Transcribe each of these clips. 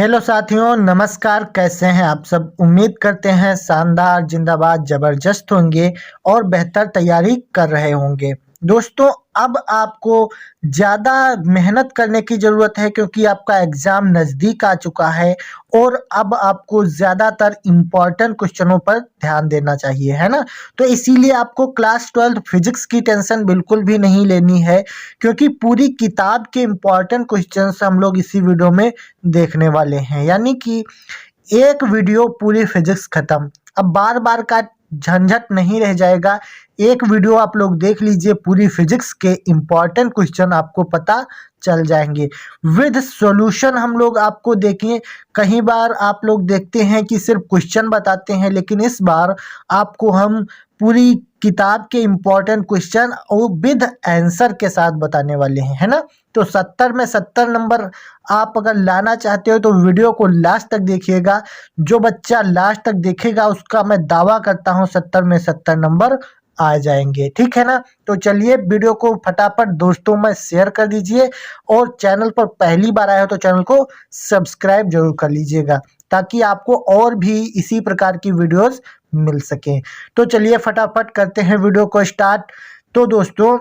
Hello साथियों, नमस्कार। कैसे हैं आप सब? उम्मीद करते हैं शानदार, जिंदाबाद, जबरदस्त होंगे और बेहतर तैयारी कर रहे होंगे। दोस्तों, अब आपको ज़्यादा मेहनत करने की ज़रूरत है क्योंकि आपका एग्ज़ाम नज़दीक आ चुका है और अब आपको ज़्यादातर इम्पॉर्टेंट क्वेश्चनों पर ध्यान देना चाहिए, है ना? तो इसीलिए आपको क्लास 12 फिजिक्स की टेंशन बिल्कुल भी नहीं लेनी है क्योंकि पूरी किताब के इम्पॉर्टेंट क्वेश्चंस हम लोग इसी वीडियो में देखने वाले हैं। यानी कि एक वीडियो पूरी फिजिक्स खत्म। अब बार बार का झंझट नहीं रह जाएगा। एक वीडियो आप लोग देख लीजिए, पूरी फिजिक्स के इम्पॉर्टेंट क्वेश्चन आपको पता चल जाएंगे विद सॉल्यूशन। हम लोग आपको देखिए, कई बार आप लोग देखते हैं कि सिर्फ क्वेश्चन बताते हैं, लेकिन इस बार आपको हम पूरी किताब के इम्पॉर्टेंट क्वेश्चन और विद आंसर के साथ बताने वाले हैं, है ना? तो 70 में 70 नंबर आप अगर लाना चाहते हो तो वीडियो को लास्ट तक देखिएगा। जो बच्चा लास्ट तक देखेगा उसका मैं दावा करता हूँ 70 में 70 नंबर आ जाएंगे, ठीक है ना? तो चलिए वीडियो को फटाफट दोस्तों में शेयर कर दीजिए और चैनल पर पहली बार आए हो तो चैनल को सब्सक्राइब जरूर कर लीजिएगा ताकि आपको और भी इसी प्रकार की वीडियोस मिल सके। तो चलिए फटाफट करते हैं वीडियो को स्टार्ट। तो दोस्तों,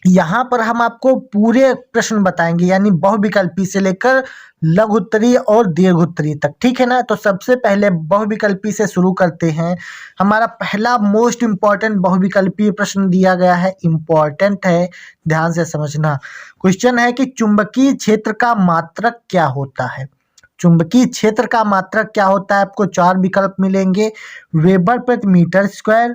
यहाँ पर हम आपको पूरे प्रश्न बताएंगे, यानी बहुविकल्पी से लेकर लघु उत्तरीय और दीर्घ उत्तरीय तक, ठीक है ना? तो सबसे पहले बहुविकल्पी से शुरू करते हैं। हमारा पहला मोस्ट इम्पॉर्टेंट बहुविकल्पीय प्रश्न दिया गया है, इम्पॉर्टेंट है, ध्यान से समझना। क्वेश्चन है कि चुंबकीय क्षेत्र का मात्रक क्या होता है? चुंबकीय क्षेत्र का मात्रक क्या होता है? आपको 4 विकल्प मिलेंगे: वेबर प्रति मीटर स्क्वायर,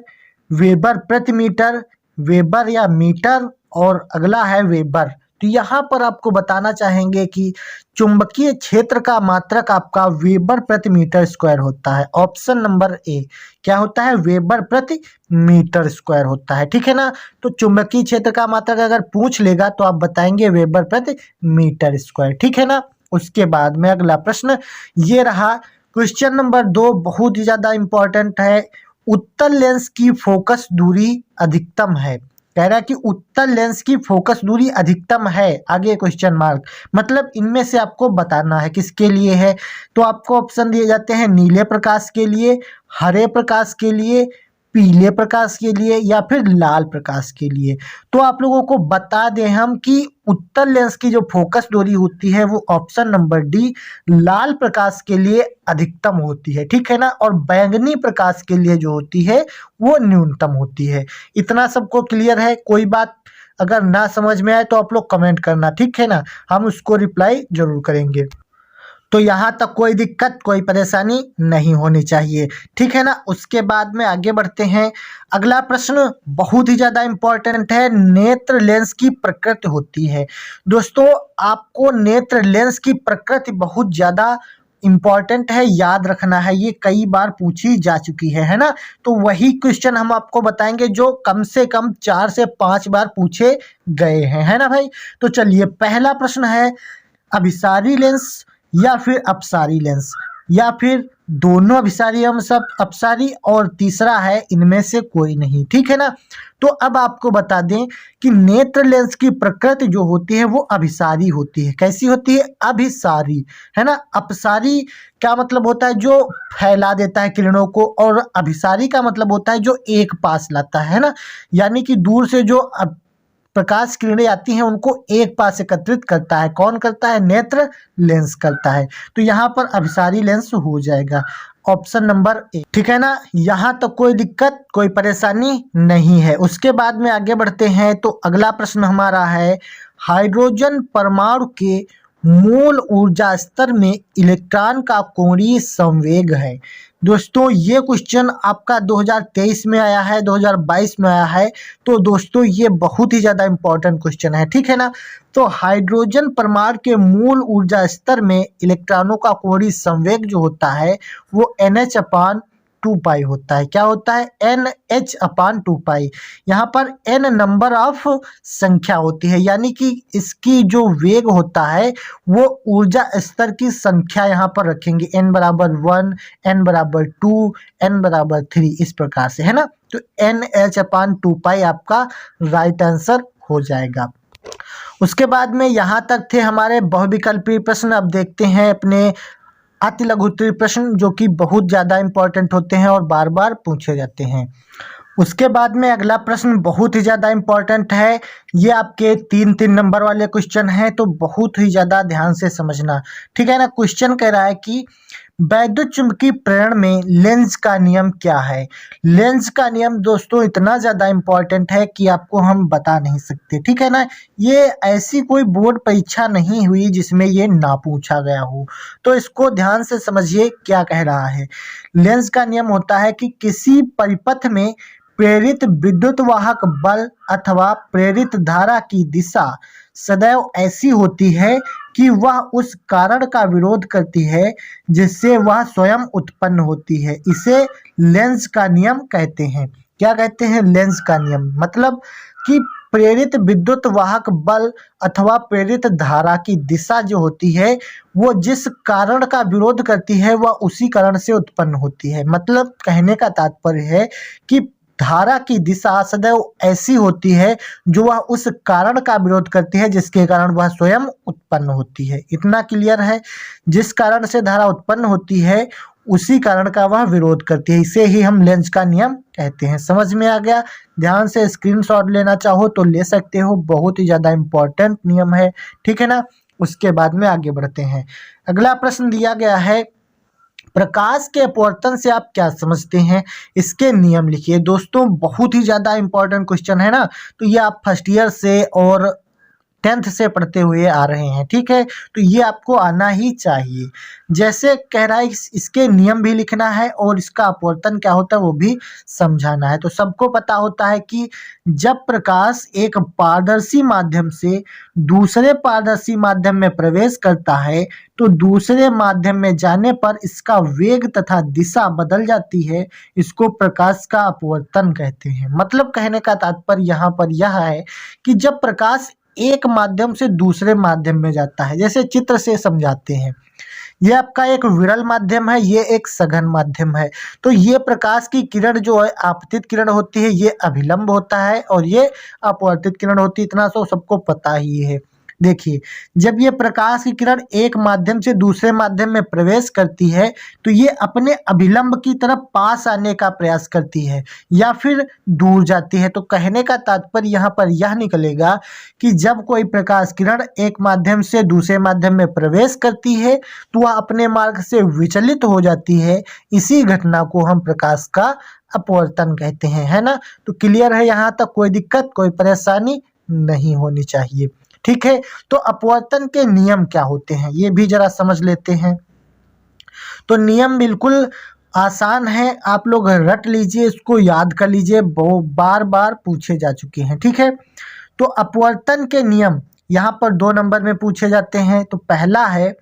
वेबर प्रति मीटर, वेबर या मीटर, और अगला है वेबर। तो यहाँ पर आपको बताना चाहेंगे कि चुंबकीय क्षेत्र का मात्रक आपका वेबर प्रति मीटर स्क्वायर होता है। ऑप्शन नंबर ए क्या होता है? वेबर प्रति मीटर स्क्वायर होता है, ठीक है ना? तो चुंबकीय क्षेत्र का मात्रक अगर पूछ लेगा तो आप बताएंगे वेबर प्रति मीटर स्क्वायर, ठीक है ना? उसके बाद में अगला प्रश्न ये रहा, क्वेश्चन नंबर 2 बहुत ही ज्यादा इंपॉर्टेंट है। उत्तल लेंस की फोकस दूरी अधिकतम है। कह रहा है कि उत्तल लेंस की फोकस दूरी अधिकतम है, आगे क्वेश्चन मार्क, मतलब इनमें से आपको बताना है किसके लिए है। तो आपको ऑप्शन दिए जाते हैं नीले प्रकाश के लिए, हरे प्रकाश के लिए, पीले प्रकाश के लिए या फिर लाल प्रकाश के लिए। तो आप लोगों को बता दें हम कि उत्तल लेंस की जो फोकस दूरी होती है वो ऑप्शन नंबर डी लाल प्रकाश के लिए अधिकतम होती है, ठीक है ना? और बैंगनी प्रकाश के लिए जो होती है वो न्यूनतम होती है। इतना सबको क्लियर है? कोई बात अगर ना समझ में आए तो आप लोग कमेंट करना, ठीक है ना? हम उसको रिप्लाई जरूर करेंगे। तो यहाँ तक कोई दिक्कत, कोई परेशानी नहीं होनी चाहिए, ठीक है ना? उसके बाद में आगे बढ़ते हैं। अगला प्रश्न बहुत ही ज़्यादा इम्पोर्टेंट है, नेत्र लेंस की प्रकृति होती है। दोस्तों, आपको नेत्र लेंस की प्रकृति बहुत ज़्यादा इम्पॉर्टेंट है, याद रखना है, ये कई बार पूछी जा चुकी है ना? तो वही क्वेश्चन हम आपको बताएंगे जो कम से कम 4 से 5 बार पूछे गए हैं, है ना भाई? तो चलिए, पहला प्रश्न है, अभिसारी लेंस या फिर अपसारी लेंस, या फिर दोनों अभिसारी हम सब अपसारी, और तीसरा है इनमें से कोई नहीं, ठीक है ना? तो अब आपको बता दें कि नेत्र लेंस की प्रकृति जो होती है वो अभिसारी होती है। कैसी होती है? अभिसारी, है ना? अपसारी क्या मतलब होता है? जो फैला देता है किरणों को, और अभिसारी का मतलब होता है जो एक पास लाता है ना? यानी कि दूर से जो प्रकाश किरणें आती हैं उनको एक पास एकत्रित करता है। कौन करता है? नेत्र लेंस करता है। तो यहाँ पर अभिसारी लेंस हो जाएगा, ऑप्शन नंबर ए, ठीक है ना? यहाँ तक कोई दिक्कत, कोई परेशानी नहीं है। उसके बाद में आगे बढ़ते हैं। तो अगला प्रश्न हमारा है, हाइड्रोजन परमाणु के मूल ऊर्जा स्तर में इलेक्ट्रॉन का कोणीय संवेग है। दोस्तों, ये क्वेश्चन आपका 2023 में आया है, 2022 में आया है। तो दोस्तों, ये बहुत ही ज़्यादा इंपॉर्टेंट क्वेश्चन है, ठीक है ना? तो हाइड्रोजन परमाणु के मूल ऊर्जा स्तर में इलेक्ट्रॉनों का कोणीय संवेग जो होता है वो NH/2π होता है। क्या होता है? NH/2π। यहाँ पर n नंबर ऑफ संख्या होती है, यानी कि इसकी जो वेग होता है वो ऊर्जा स्तर की संख्या यहाँ पर रखेंगे, n बराबर 1, n बराबर 2, n बराबर 3, इस प्रकार से, है ना? तो NH/2π आपका राइट आंसर हो जाएगा। उसके बाद में यहाँ तक थे हमारे बहुविकल्पीय प्रश्न। अब देखते हैं अपने अति लघु उत्तरीय प्रश्न, जो कि बहुत ज़्यादा इंपॉर्टेंट होते हैं और बार बार पूछे जाते हैं। उसके बाद में अगला प्रश्न बहुत ही ज़्यादा इम्पोर्टेंट है। ये आपके 3-3 नंबर वाले क्वेश्चन हैं, तो बहुत ही ज़्यादा ध्यान से समझना, ठीक है ना। क्वेश्चन कह रहा है कि वैद्युत चुंबकीय प्रेरण में लेंज का नियम क्या है। लेंज का नियम दोस्तों इतना ज़्यादा इम्पोर्टेंट है कि आपको हम बता नहीं सकते, ठीक है ना। ये ऐसी कोई बोर्ड परीक्षा नहीं हुई जिसमें ये ना पूछा गया हो, तो इसको ध्यान से समझिए क्या कह रहा है। लेंज का नियम होता है कि किसी परिपथ में प्रेरित विद्युत वाहक बल अथवा प्रेरित धारा की दिशा सदैव ऐसी होती है कि वह उस कारण का विरोध करती है जिससे वह स्वयं उत्पन्न होती है। इसे लेंज का नियम कहते हैं। क्या कहते हैं? लेंज का नियम। मतलब कि प्रेरित विद्युत वाहक बल अथवा प्रेरित धारा की दिशा जो होती है वो जिस कारण का विरोध करती है वह उसी कारण से उत्पन्न होती है। मतलब कहने का तात्पर्य है कि धारा की दिशा सदैव ऐसी होती है जो वह उस कारण का विरोध करती है जिसके कारण वह स्वयं उत्पन्न होती है। इतना क्लियर है? जिस कारण से धारा उत्पन्न होती है उसी कारण का वह विरोध करती है। इसे ही हम लेंज का नियम कहते हैं। समझ में आ गया? ध्यान से स्क्रीनशॉट लेना चाहो तो ले सकते हो, बहुत ही ज़्यादा इम्पोर्टेंट नियम है, ठीक है ना। उसके बाद में आगे बढ़ते हैं। अगला प्रश्न दिया गया है, प्रकाश के अपवर्तन से आप क्या समझते हैं, इसके नियम लिखिए। दोस्तों बहुत ही ज़्यादा इंपॉर्टेंट क्वेश्चन है ना, तो ये आप फर्स्ट ईयर से और 10th से पढ़ते हुए आ रहे हैं, ठीक है। तो ये आपको आना ही चाहिए। जैसे कह रहा है इसके नियम भी लिखना है और इसका अपवर्तन क्या होता है वो भी समझाना है। तो सबको पता होता है कि जब प्रकाश एक पारदर्शी माध्यम से दूसरे पारदर्शी माध्यम में प्रवेश करता है तो दूसरे माध्यम में जाने पर इसका वेग तथा दिशा बदल जाती है। इसको प्रकाश का अपवर्तन कहते हैं। मतलब कहने का तात्पर्य यहाँ पर यह है कि जब प्रकाश एक माध्यम से दूसरे माध्यम में जाता है, जैसे चित्र से समझाते हैं, ये आपका एक विरल माध्यम है, ये एक सघन माध्यम है। तो ये प्रकाश की किरण जो है आपतित किरण होती है, ये अभिलंब होता है और ये अपवर्तित किरण होती है। इतना तो सबको पता ही है। देखिए, जब ये प्रकाश की किरण एक माध्यम से दूसरे माध्यम में प्रवेश करती है तो ये अपने अभिलंब की तरफ पास आने का प्रयास करती है या फिर दूर जाती है। तो कहने का तात्पर्य यहाँ पर यह निकलेगा कि जब कोई प्रकाश किरण एक माध्यम से दूसरे माध्यम में प्रवेश करती है तो वह अपने मार्ग से विचलित हो जाती है। इसी घटना को हम प्रकाश का अपवर्तन कहते हैं, है ना। तो क्लियर है? यहाँ तक कोई दिक्कत, कोई परेशानी नहीं होनी चाहिए, ठीक है। तो अपवर्तन के नियम क्या होते हैं ये भी जरा समझ लेते हैं। तो नियम बिल्कुल आसान है, आप लोग रट लीजिए, इसको याद कर लीजिए, बार बार पूछे जा चुके हैं, ठीक है। तो अपवर्तन के नियम यहाँ पर 2 नंबर में पूछे जाते हैं। तो पहला है,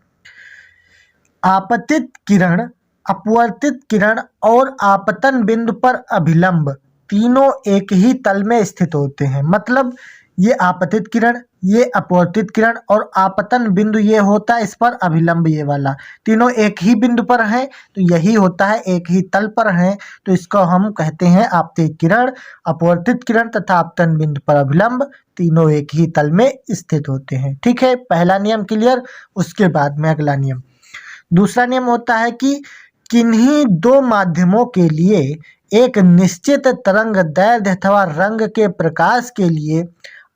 आपतित किरण, अपवर्तित किरण और आपतन बिंदु पर अभिलंब तीनों एक ही तल में स्थित होते हैं। मतलब ये आपतित किरण, ये अपवर्तित किरण और आपतन बिंदु ये होता है इस पर अभिलंब, ये वाला तीनों एक ही बिंदु पर हैं, तो यही होता है एक ही तल पर हैं। तो इसको हम कहते हैं आपतित किरण, अपवर्तित किरण तथा आपतन बिंदु पर अभिलंब तीनों एक ही तल में स्थित होते हैं, ठीक है। पहला नियम क्लियर। उसके बाद में अगला नियम, दूसरा नियम होता है कि किन्हीं 2 माध्यमों के लिए एक निश्चित तरंग दैर्ध्य अथवा रंग के प्रकाश के लिए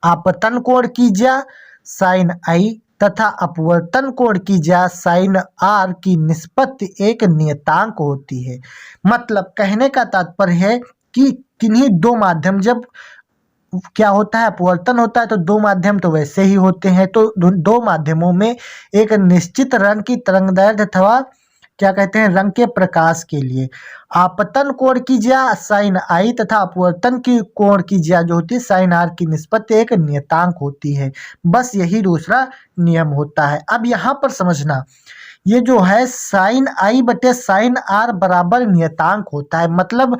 आपतन कोण की ज्या साइन आई तथा अपवर्तन कोण की ज्या साइन आर की निष्पत्ति एक नियतांक होती है। मतलब कहने का तात्पर्य है कि किन्हीं 2 माध्यम, जब क्या होता है अपवर्तन होता है तो 2 माध्यम तो वैसे ही होते हैं, तो 2 माध्यमों में एक निश्चित रंग की तरंगदैर्ध्य अथवा क्या कहते हैं रंग के प्रकाश के लिए आपतन कोण की ज्या साइन आई तथा अपवर्तन की कोण की ज्या जो होती है साइन आर की निष्पत्ति एक नियतांक होती है। बस यही दूसरा नियम होता है। अब यहाँ पर समझना, ये जो है साइन आई बटे साइन आर बराबर नियतांक होता है। मतलब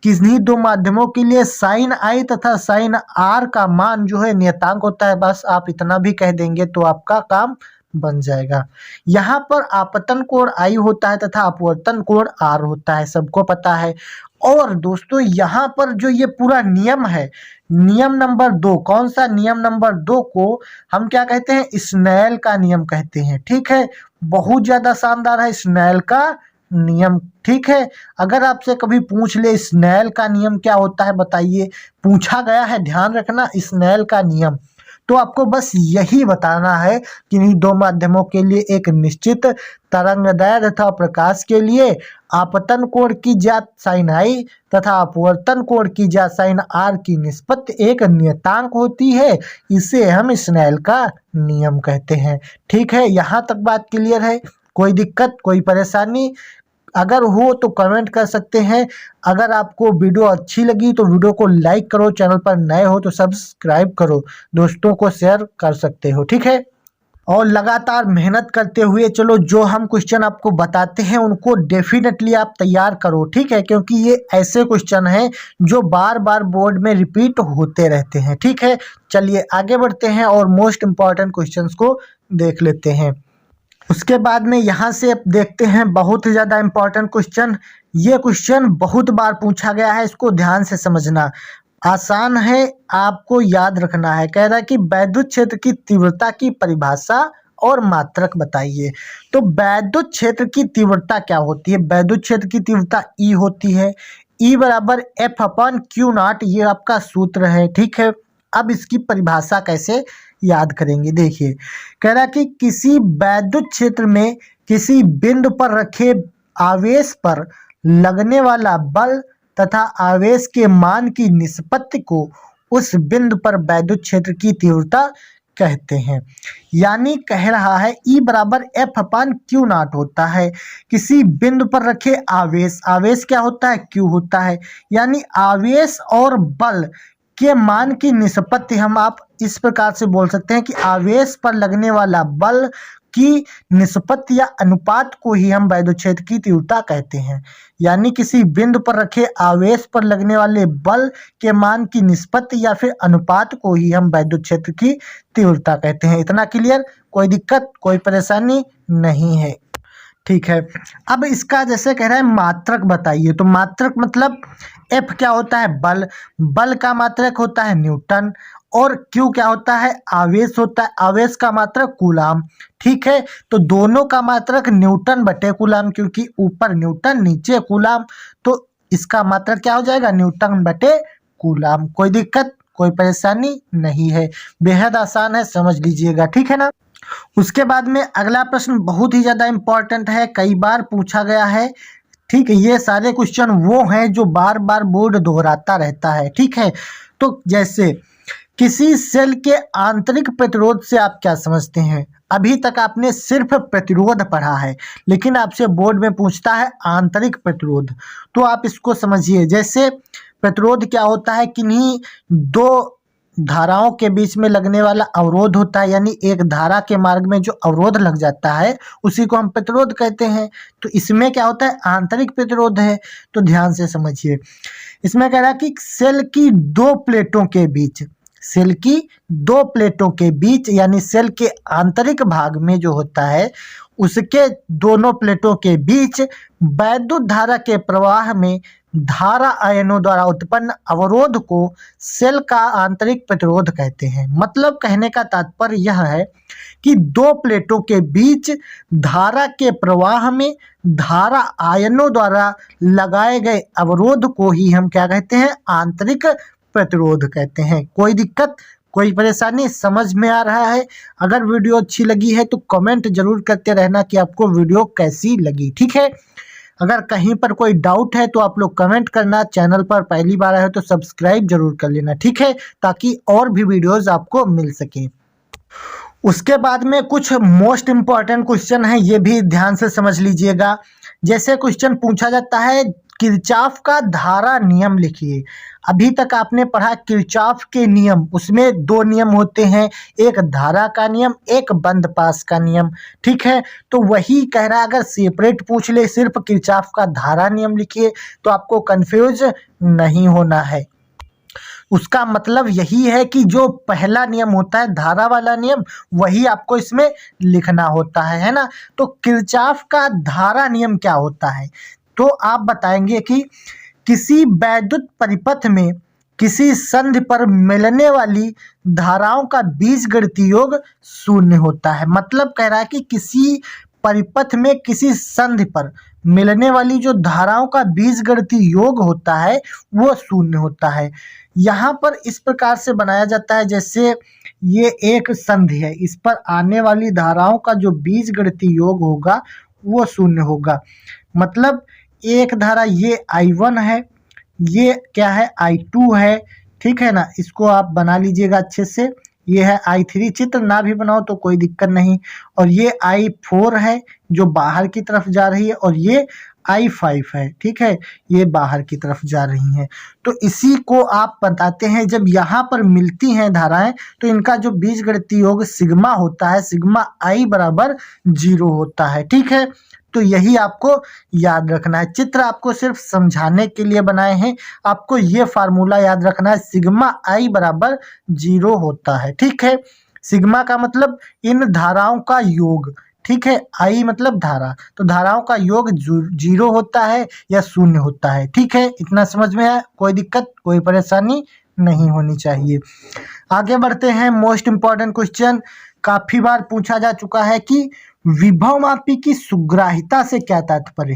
किन्हीं 2 माध्यमों के लिए साइन आई तथा साइन आर का मान जो है नियतांक होता है। बस आप इतना भी कह देंगे तो आपका काम बन जाएगा। यहाँ पर आपतन कोण I होता है तथा अपवर्तन कोण R होता है, सबको पता है। और दोस्तों यहाँ पर जो ये पूरा नियम है, नियम नंबर 2, कौन सा नियम नंबर 2 को हम क्या कहते हैं, स्नेल का नियम कहते हैं। ठीक है, बहुत ज्यादा शानदार है स्नेल का नियम। ठीक है, अगर आपसे कभी पूछ ले स्नेल का नियम क्या होता है बताइए, पूछा गया है, ध्यान रखना, स्नेल का नियम, तो आपको बस यही बताना है कि इन दो माध्यमों के लिए एक निश्चित तरंगदैर्घ्य तथा प्रकाश के लिए आपतन कोण की ज्यात साइन I तथा अपवर्तन कोण की ज्यात साइन R की निष्पत्ति एक नियतांक होती है। इसे हम स्नेल का नियम कहते हैं। ठीक है, यहाँ तक बात क्लियर है? कोई दिक्कत, कोई परेशानी अगर हो तो कमेंट कर सकते हैं। अगर आपको वीडियो अच्छी लगी तो वीडियो को लाइक करो, चैनल पर नए हो तो सब्सक्राइब करो, दोस्तों को शेयर कर सकते हो। ठीक है, और लगातार मेहनत करते हुए चलो जो हम क्वेश्चन आपको बताते हैं उनको डेफिनेटली आप तैयार करो। ठीक है, क्योंकि ये ऐसे क्वेश्चन हैं जो बार बार बोर्ड में रिपीट होते रहते हैं। ठीक है, चलिए आगे बढ़ते हैं और मोस्ट इम्पॉर्टेंट क्वेश्चंस को देख लेते हैं। उसके बाद में यहाँ से देखते हैं बहुत ही ज़्यादा इम्पॉर्टेंट क्वेश्चन। ये क्वेश्चन बहुत बार पूछा गया है, इसको ध्यान से समझना, आसान है, आपको याद रखना है। कह रहा है कि वैद्युत क्षेत्र की तीव्रता की परिभाषा और मात्रक बताइए। तो वैद्युत क्षेत्र की तीव्रता क्या होती है? वैद्युत क्षेत्र की तीव्रता E होती है, E बराबर F/Q0, ये आपका सूत्र है। ठीक है, अब इसकी परिभाषा कैसे याद करेंगे, देखिए, कह रहा कि किसी वैद्युत क्षेत्र में किसी बिंदु पर रखे आवेश पर लगने वाला बल तथा आवेश के मान की निष्पत्ति को उस बिंदु पर वैद्युत क्षेत्र की तीव्रता कहते हैं। यानी कह रहा है E बराबर F/Q0 होता है, किसी बिंदु पर रखे आवेश, आवेश क्या होता है, Q होता है, यानी आवेश और बल के मान की निष्पत्ति हम आप इस प्रकार से बोल सकते हैं कि आवेश पर लगने वाला बल की निष्पत्ति या अनुपात को ही हम वैद्युत क्षेत्र की तीव्रता कहते हैं। यानी किसी बिंदु पर रखे आवेश पर लगने वाले बल के मान की निष्पत्ति या फिर अनुपात को ही हम वैद्युत क्षेत्र की तीव्रता कहते हैं। इतना क्लियर? कोई दिक्कत, कोई परेशानी नहीं है। ठीक है, अब इसका जैसे कह रहा है मात्रक बताइए, तो मात्रक मतलब F क्या होता है, बल, बल का मात्रक होता है न्यूटन, और Q क्या होता है, आवेश होता है, आवेश का मात्रक कूलाम। ठीक है, तो दोनों का मात्रक न्यूटन बटे कूलाम, क्योंकि ऊपर न्यूटन नीचे कूलाम, तो इसका मात्रक क्या हो जाएगा, न्यूटन बटे कूलाम। कोई दिक्कत, कोई परेशानी नहीं है, बेहद आसान है, समझ लीजिएगा। ठीक है ना? उसके बाद में अगला प्रश्न बहुत ही ज़्यादा इम्पोर्टेंट है, कई बार पूछा गया है। ठीक है, ये सारे क्वेश्चन वो हैं जो बार बार बोर्ड दोहराता रहता है। ठीक है, तो जैसे किसी सेल के आंतरिक प्रतिरोध से आप क्या समझते हैं? अभी तक आपने सिर्फ प्रतिरोध पढ़ा है, लेकिन आपसे बोर्ड में पूछता है आंतरिक प्रतिरोध, तो आप इसको समझिए। जैसे प्रतिरोध क्या होता है, किन्हीं दो धाराओं के बीच में लगने वाला अवरोध होता है, यानी एक धारा के मार्ग में जो अवरोध लग जाता है उसी को हम प्रतिरोध कहते हैं। तो इसमें क्या होता है, आंतरिक प्रतिरोध है। तो ध्यान से समझिए, इसमें कह रहा है कि सेल की दो प्लेटों के बीच, सेल की दो प्लेटों के बीच यानी सेल के आंतरिक भाग में जो होता है उसके दोनों प्लेटों के बीच वैद्युत धारा के प्रवाह में धारा आयनों द्वारा उत्पन्न अवरोध को सेल का आंतरिक प्रतिरोध कहते हैं। मतलब कहने का तात्पर्य यह है कि दो प्लेटों के बीच धारा के प्रवाह में धारा आयनों द्वारा लगाए गए अवरोध को ही हम क्या कहते हैं, आंतरिक प्रतिरोध कहते हैं। कोई दिक्कत, कोई परेशानी, समझ में आ रहा है? अगर वीडियो अच्छी लगी है तो कमेंट जरूर करते रहना कि आपको वीडियो कैसी लगी। ठीक है, अगर कहीं पर कोई डाउट है तो आप लोग कमेंट करना, चैनल पर पहली बार आए हो तो सब्सक्राइब जरूर कर लेना। ठीक है, ताकि और भी वीडियोस आपको मिल सके। उसके बाद में कुछ मोस्ट इम्पॉर्टेंट क्वेश्चन है, ये भी ध्यान से समझ लीजिएगा। जैसे क्वेश्चन पूछा जाता है किरचॉफ का धारा नियम लिखिए। अभी तक आपने पढ़ा किरचॉफ के नियम, उसमें दो नियम होते हैं, एक धारा का नियम, एक बंद पास का नियम। ठीक है, तो वही कह रहा है अगर सेपरेट पूछ ले सिर्फ किरचॉफ का धारा नियम लिखिए तो आपको कंफ्यूज नहीं होना है। उसका मतलब यही है कि जो पहला नियम होता है धारा वाला नियम, वही आपको इसमें लिखना होता है ना। तो किरचॉफ का धारा नियम क्या होता है, तो आप बताएंगे कि किसी वैद्युत परिपथ में किसी संधि पर मिलने वाली धाराओं का बीजगणितीय योग शून्य होता है। मतलब कह रहा है कि किसी परिपथ में किसी संधि पर मिलने वाली जो धाराओं का बीजगणितीय योग होता है वो शून्य होता है। यहाँ पर इस प्रकार से बनाया जाता है, जैसे ये एक संधि है, इस पर आने वाली धाराओं का जो बीजगणितीय योग होगा वो शून्य होगा। मतलब एक धारा ये I1 है, ये क्या है I2 है, ठीक है ना। इसको आप बना लीजिएगा अच्छे से। ये है I3, चित्र ना भी बनाओ तो कोई दिक्कत नहीं। और ये I4 है जो बाहर की तरफ जा रही है, और ये I5 है, ठीक है, ये बाहर की तरफ जा रही हैं। तो इसी को आप बताते हैं, जब यहाँ पर मिलती हैं धाराएं तो इनका जो बीजगणितीय योग सिग्मा होता है, सिग्मा I बराबर 0 होता है, ठीक है। तो यही आपको याद रखना है। चित्र आपको सिर्फ समझाने के लिए बनाए हैं, आपको ये फार्मूला याद रखना है, सिग्मा I बराबर 0 होता है, ठीक है। सिग्मा का मतलब इन धाराओं का योग, ठीक है, I मतलब धारा, तो धाराओं का योग 0 होता है या शून्य होता है, ठीक है। इतना समझ में आया, कोई दिक्कत कोई परेशानी नहीं होनी चाहिए। आगे बढ़ते हैं। मोस्ट इम्पॉर्टेंट क्वेश्चन काफी बार पूछा जा चुका है कि विभवमापी की सुग्राहिता से क्या तात्पर्य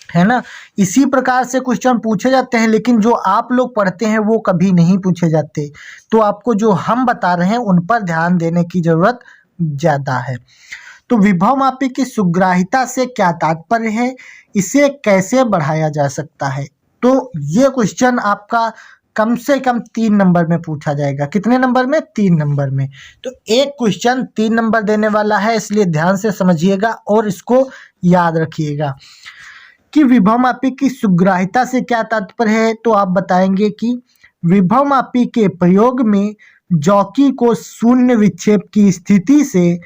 है ना। इसी प्रकार से क्वेश्चन पूछे जाते हैं, लेकिन जो आप लोग पढ़ते हैं वो कभी नहीं पूछे जाते। तो आपको जो हम बता रहे हैं उन पर ध्यान देने की जरूरत ज्यादा है। तो विभवमापी की सुग्राहिता से क्या तात्पर्य है, इसे कैसे बढ़ाया जा सकता है। तो ये क्वेश्चन आपका कम से कम 3 नंबर में पूछा जाएगा। कितने नंबर में? 3 नंबर में। तो एक क्वेश्चन 3 नंबर देने वाला है, इसलिए ध्यान से समझिएगा और इसको याद रखिएगा कि विभवमापी की सुग्राहिता से क्या तात्पर्य है। तो आप बताएंगे कि विभवमापी के प्रयोग में जॉकी को शून्य विक्षेप की स्थिति से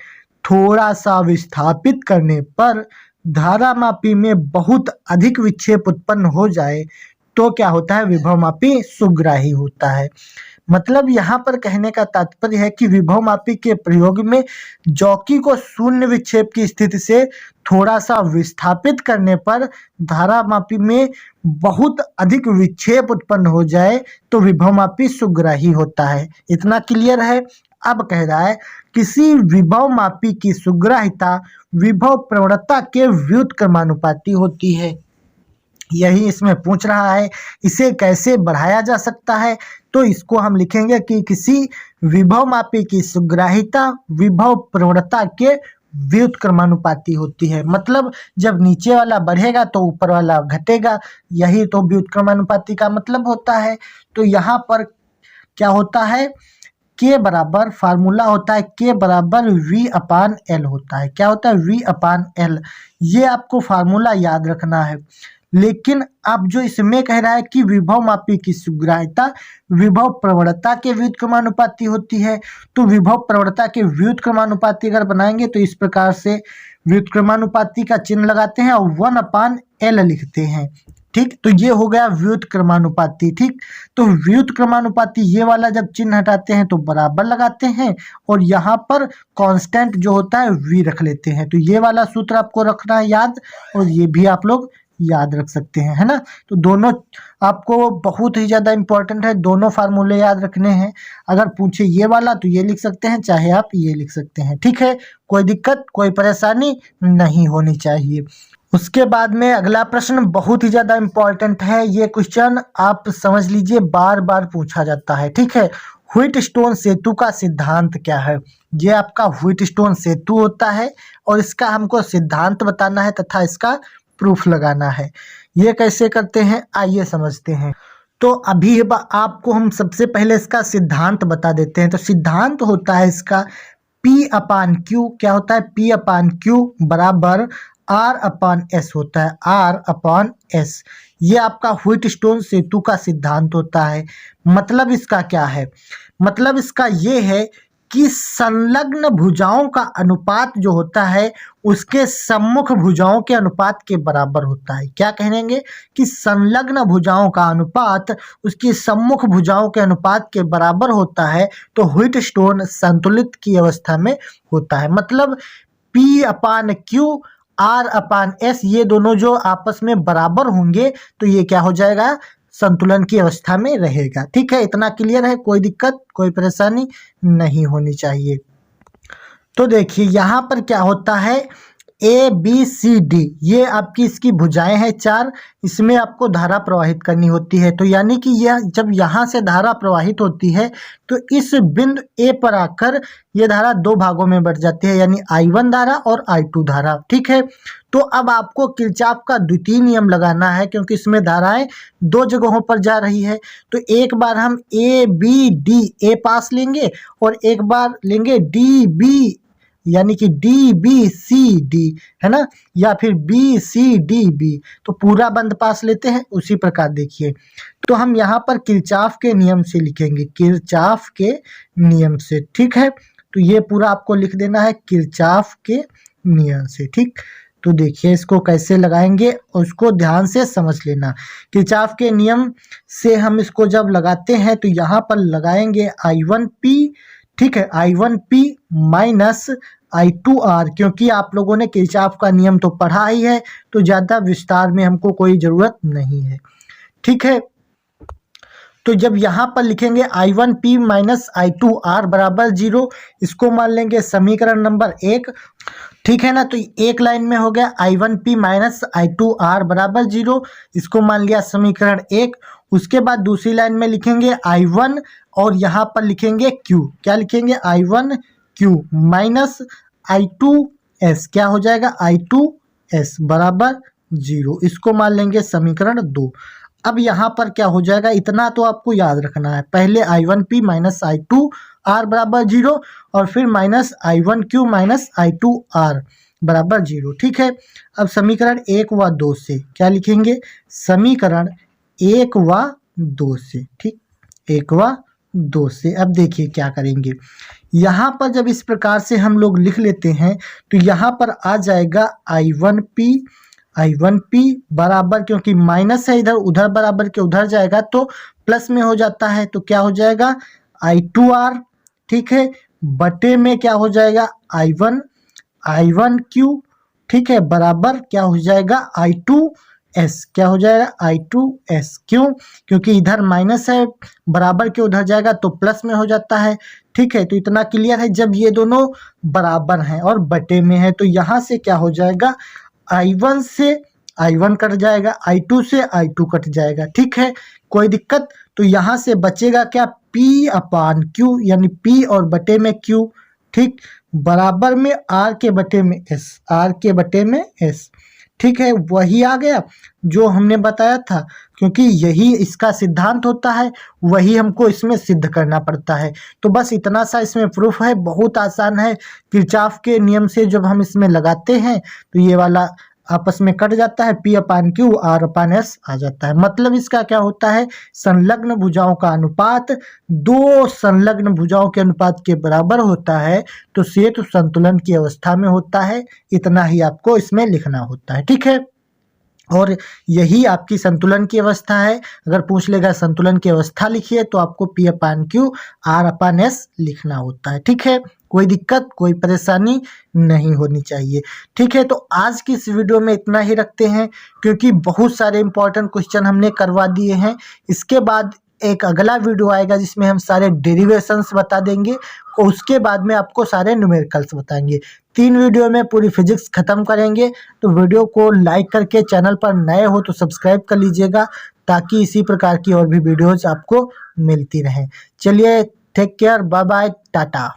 थोड़ा सा विस्थापित करने पर धारामापी में बहुत अधिक विक्षेप उत्पन्न हो जाए तो क्या होता है, विभवमापी सुग्राही होता है। मतलब यहाँ पर कहने का तात्पर्य है कि विभवमापी के प्रयोग में जॉकी को शून्य विक्षेप की स्थिति से थोड़ा सा विस्थापित करने पर धारामापी में बहुत अधिक विक्षेप उत्पन्न हो जाए तो विभवमापी सुग्राही होता है। इतना क्लियर है। अब कह रहा है किसी विभवमापी की सुग्राहिता विभव प्रवणता के व्युत्क्रमानुपाती होती है। यही इसमें पूछ रहा है, इसे कैसे बढ़ाया जा सकता है। तो इसको हम लिखेंगे कि किसी विभवमापी की सुग्राहिता विभव प्रवणता के व्युत्क्रमानुपाती होती है। मतलब जब नीचे वाला बढ़ेगा तो ऊपर वाला घटेगा, यही तो व्युत्क्रमानुपाती का मतलब होता है। तो यहाँ पर क्या होता है, के बराबर फार्मूला होता है, के बराबर V/L होता है। क्या होता है? V/L। ये आपको फार्मूला याद रखना है। लेकिन अब जो इसमें कह रहा है कि विभवमापी की सुग्राहिता विभव प्रवणता के व्युत्क्रमानुपाती होती है, तो विभव प्रवणता के व्युत्क्रमानुपाती अगर बनाएंगे तो इस प्रकार से व्युत्क्रमानुपाती का चिन्ह लगाते हैं और 1/L लिखते हैं, ठीक। तो ये हो गया व्युत्क्रमानुपाती, ठीक। तो व्युत्क्रमानुपाती ये वाला जब चिन्ह हटाते हैं तो बराबर लगाते हैं और यहाँ पर कांस्टेंट जो होता है V रख लेते हैं। तो ये वाला सूत्र आपको रखना है याद, और ये भी आप लोग याद रख सकते हैं, है ना। तो दोनों आपको बहुत ही ज़्यादा इंपॉर्टेंट है, दोनों फार्मूले याद रखने हैं। अगर पूछे ये वाला तो ये लिख सकते हैं, चाहे आप ये लिख सकते हैं, ठीक है। कोई दिक्कत कोई परेशानी नहीं होनी चाहिए। उसके बाद में अगला प्रश्न बहुत ही ज़्यादा इम्पॉर्टेंट है। ये क्वेश्चन आप समझ लीजिए बार बार पूछा जाता है, ठीक है। व्हीटस्टोन सेतु का सिद्धांत क्या है। ये आपका व्हीटस्टोन सेतु होता है और इसका हमको सिद्धांत बताना है तथा इसका प्रूफ लगाना है। ये कैसे करते हैं आइए समझते हैं। तो अभी आपको हम सबसे पहले इसका सिद्धांत बता देते हैं। तो सिद्धांत होता है इसका P/Q। क्या होता है? P/Q बराबर R/S होता है, R/S। ये आपका व्हीटस्टोन सेतु का सिद्धांत होता है। मतलब इसका क्या है? मतलब इसका ये है कि संलग्न भुजाओं का अनुपात जो होता है उसके सम्मुख भुजाओं के अनुपात के बराबर होता है। क्या कहेंगे कि संलग्न भुजाओं का अनुपात उसकी सम्मुख भुजाओं के अनुपात के बराबर होता है, तो व्हीटस्टोन संतुलित की अवस्था में होता है। मतलब P/Q R/S ये दोनों जो आपस में बराबर होंगे तो ये क्या हो जाएगा, संतुलन की अवस्था में रहेगा। ठीक है, इतना क्लियर है, कोई दिक्कत कोई परेशानी नहीं होनी चाहिए। तो देखिए यहाँ पर क्या होता है, ABCD ये आपकी इसकी भुजाएं हैं 4, इसमें आपको धारा प्रवाहित करनी होती है। तो यानी कि यह जब यहाँ से धारा प्रवाहित होती है तो इस बिंदु A पर आकर यह धारा 2 भागों में बढ़ जाती है, यानी I1 धारा और I2 धारा। ठीक है, तो अब आपको किरचॉफ का द्वितीय नियम लगाना है, क्योंकि इसमें धाराएं 2 जगहों पर जा रही है। तो एक बार हम ABD A पास लेंगे और एक बार लेंगे DB यानी कि DBCD, है ना, या फिर BCDB, तो पूरा बंद पास लेते हैं। उसी प्रकार देखिए, तो हम यहाँ पर किरचॉफ के नियम से लिखेंगे, किरचॉफ के नियम से। ठीक है, तो ये पूरा आपको लिख देना है किरचॉफ के नियम से। ठीक, तो देखिए इसको कैसे लगाएंगे और उसको ध्यान से समझ लेना। किरचॉफ के नियम से हम इसको जब लगाते हैं तो यहाँ पर लगाएंगे I1P, ठीक है, I1P माइनस I2R, क्योंकि आप लोगों ने किरचॉफ का नियम तो पढ़ा ही है, तो ज़्यादा विस्तार में हमको कोई ज़रूरत नहीं है। ठीक है, तो जब यहाँ पर लिखेंगे I1P माइनस I2R बराबर 0, इसको मान लेंगे समीकरण नंबर 1। ठीक है ना, तो एक लाइन में हो गया I1P माइनस I2R बराबर 0, इसको मान लिया समीकरण 1। उसके बाद दूसरी लाइन में लिखेंगे I1 और यहाँ पर लिखेंगे Q, क्या लिखेंगे I1Q माइनस I2S, क्या हो जाएगा I2S बराबर 0, इसको मान लेंगे समीकरण 2। अब यहाँ पर क्या हो जाएगा, इतना तो आपको याद रखना है, पहले I1P माइनस I2R बराबर 0 और फिर माइनस I1Q माइनस I2R बराबर 0। ठीक है, अब समीकरण 1 व 2 से क्या लिखेंगे, समीकरण 1 व 2 से, ठीक, 1 व 2 से। अब देखिए क्या करेंगे, यहाँ पर जब इस प्रकार से हम लोग लिख लेते हैं तो यहाँ पर आ जाएगा I1P बराबर, क्योंकि माइनस है इधर, उधर बराबर के उधर जाएगा तो प्लस में हो जाता है, तो क्या हो जाएगा I2R, ठीक है, बटे में क्या हो जाएगा I1Q, ठीक है, बराबर क्या हो जाएगा I2S, क्या हो जाएगा I2S। क्यों, क्योंकि इधर माइनस है, बराबर के उधर जाएगा तो प्लस में हो जाता है। ठीक है, तो इतना क्लियर है। जब ये दोनों बराबर हैं और बटे में है तो यहाँ से क्या हो जाएगा, I1 से I1 कट जाएगा, I2 से I2 कट जाएगा। ठीक है, कोई दिक्कत, तो यहाँ से बचेगा क्या, P/Q, यानी P और बटे में Q, ठीक, बराबर में R के बटे में S, R के बटे में S। ठीक है, वही आ गया जो हमने बताया था, क्योंकि यही इसका सिद्धांत होता है, वही हमको इसमें सिद्ध करना पड़ता है। तो बस इतना सा इसमें प्रूफ है, बहुत आसान है। किरचॉफ के नियम से जब हम इसमें लगाते हैं तो ये वाला आपस में कट जाता है, P/Q R/S आ जाता है। मतलब इसका क्या होता है, संलग्न भुजाओं का अनुपात 2 संलग्न भुजाओं के अनुपात के बराबर होता है, तो सेतु संतुलन की अवस्था में होता है। इतना ही आपको इसमें लिखना होता है। ठीक है, और यही आपकी संतुलन की अवस्था है। अगर पूछ लेगा संतुलन की अवस्था लिखिए तो आपको P/Q R/S लिखना होता है। ठीक है, कोई दिक्कत कोई परेशानी नहीं होनी चाहिए। ठीक है, तो आज की इस वीडियो में इतना ही रखते हैं, क्योंकि बहुत सारे इंपॉर्टेंट क्वेश्चन हमने करवा दिए हैं। इसके बाद एक अगला वीडियो आएगा जिसमें हम सारे डेरिवेशंस बता देंगे और उसके बाद में आपको सारे न्यूमेरिकल्स बताएंगे। 3 वीडियो में पूरी फिजिक्स खत्म करेंगे। तो वीडियो को लाइक करके, चैनल पर नए हो तो सब्सक्राइब कर लीजिएगा, ताकि इसी प्रकार की और भी वीडियोज आपको मिलती रहें। चलिए, take care, bye bye, Tata.